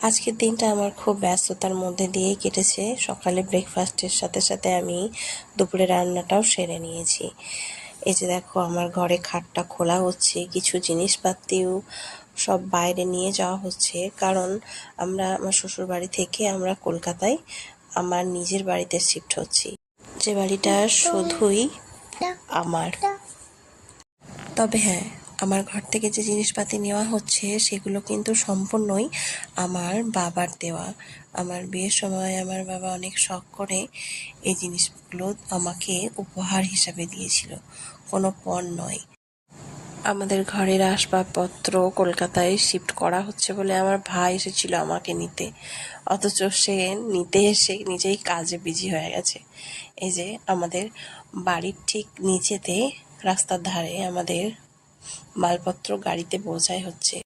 আজকের দিনটা আমার খুব ব্যস্ততার মধ্যে দিয়েই কেটেছে। সকালে ব্রেকফাস্টের সাথে সাথে আমি দুপুরে রান্নাটাও সেরে নিয়েছি। এই যে দেখো, আমার ঘরে খাটটা খোলা হচ্ছে, কিছু জিনিসপাতিও সব বাইরে নিয়ে যাওয়া হচ্ছে, কারণ আমার শ্বশুরবাড়ি থেকে আমরা কলকাতায় আমার নিজের বাড়িতে শিফট হচ্ছি, যে বাড়িটা শুধুই আমার। তবে হ্যাঁ, আমার ঘর থেকে যে জিনিসপাতি নেওয়া হচ্ছে সেগুলো কিন্তু সম্পূর্ণই আমার বাবার দেওয়া। আমার বিয়ের সময় আমার বাবা অনেক শখ করে এই জিনিসগুলো আমাকে উপহার হিসাবে দিয়েছিল, কোনো পণ নয়। আমাদের ঘরের আসবাবপত্র কলকাতায় শিফট করা হচ্ছে বলে আমার ভাই এসেছিল আমাকে নিতে, অথচ সে নিতে এসে নিজেই কাজে বিজি হয়ে গেছে। এই যে আমাদের বাড়ির ঠিক নিচেতে রাস্তার ধারে আমাদের মালপত্র গাড়িতে বোঝাই হচ্ছে।